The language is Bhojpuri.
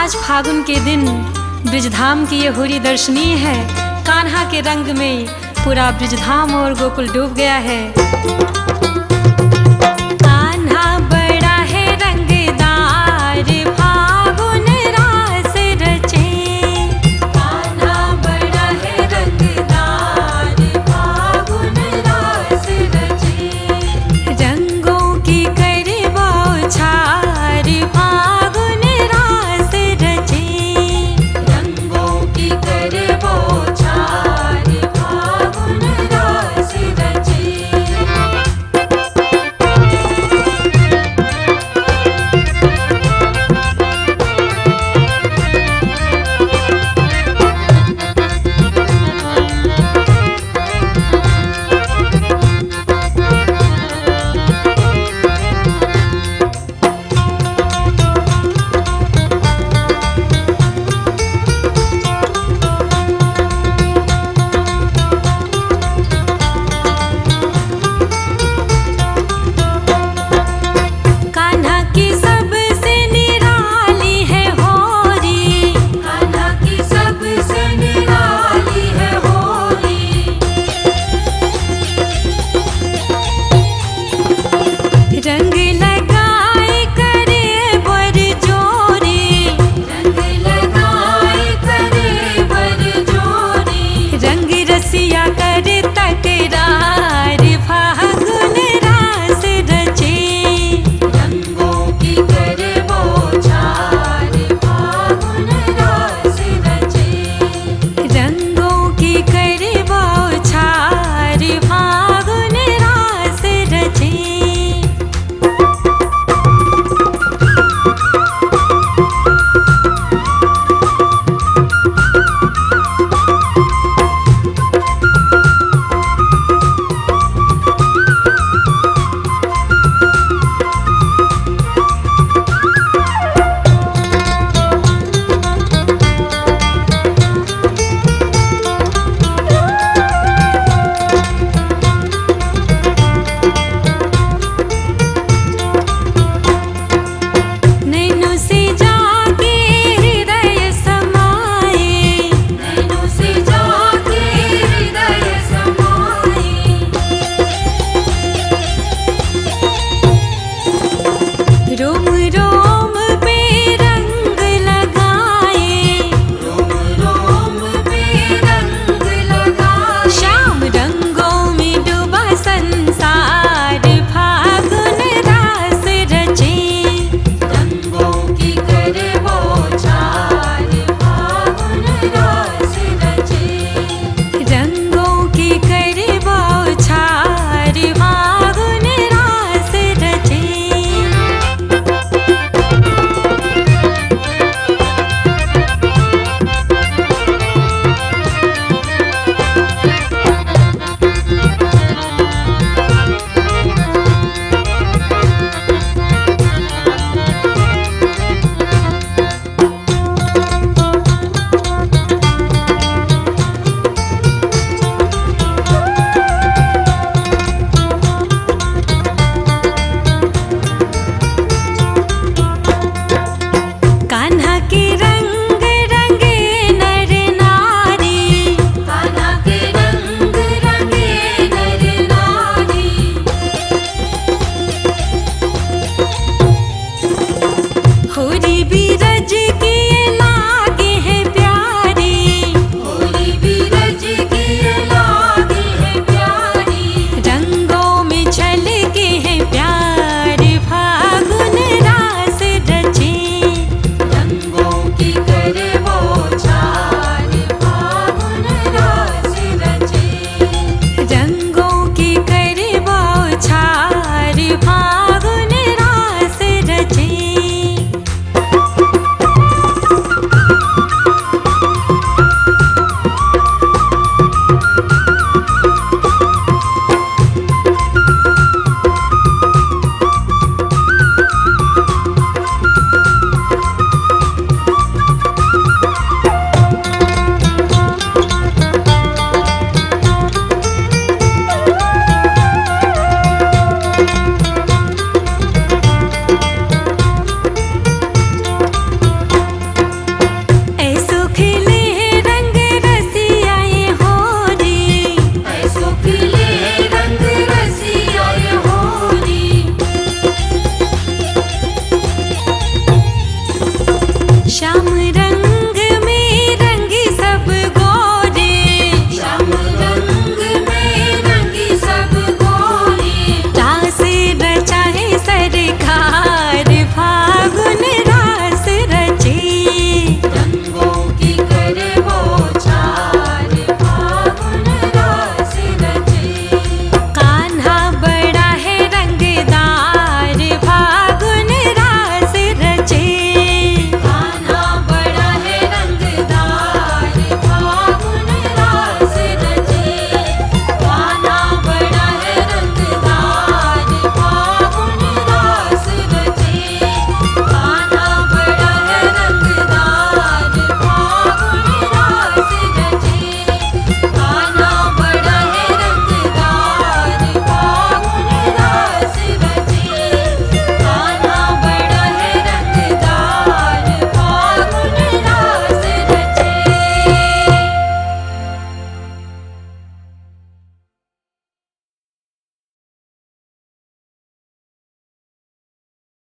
आज फागुन के दिन ब्रिजधाम की ये होली दर्शनीय है। कान्हा के रंग में पूरा ब्रिजधाम और गोकुल डूब गया है। कान्हा बड़ा है रंगदार, फागुन रास रचे। कान्हा बड़ा है रंगदार, फागुन रास रचे। रंगों की करे बौछार, फागुन रास रचे। रंगों की करे बौछार, फागुन रास रचे। कान्हा की सबसे निराली है होली। कान्हा की सबसे निराली है होली। रंग लगाए करे बर जोरी। रंग लगाए करे बर जोरी। रंग रसिया कर तकरार, फागुन रास रचे। रंगों की करे बौछार, फागुन रास रचे। रंगों की करे बौछार, फागुन रास रचे। नैनों से जाके हृदय समाए। नैनों से जाके हृदय समाए। रोम रोम पे रंग लगाए। रोम रोम पे रंग लगाए। श्याम रंगों में डूबा संसार, फागुन रास रचे। रंगों की करे बौछार, फागुन रास रचे। रंगों की करे बौछार, फागुन रास रचे। कान्हा के रंग रंगे नर नारी। कान्हा के रंग रंगे नर नारी। होरी भी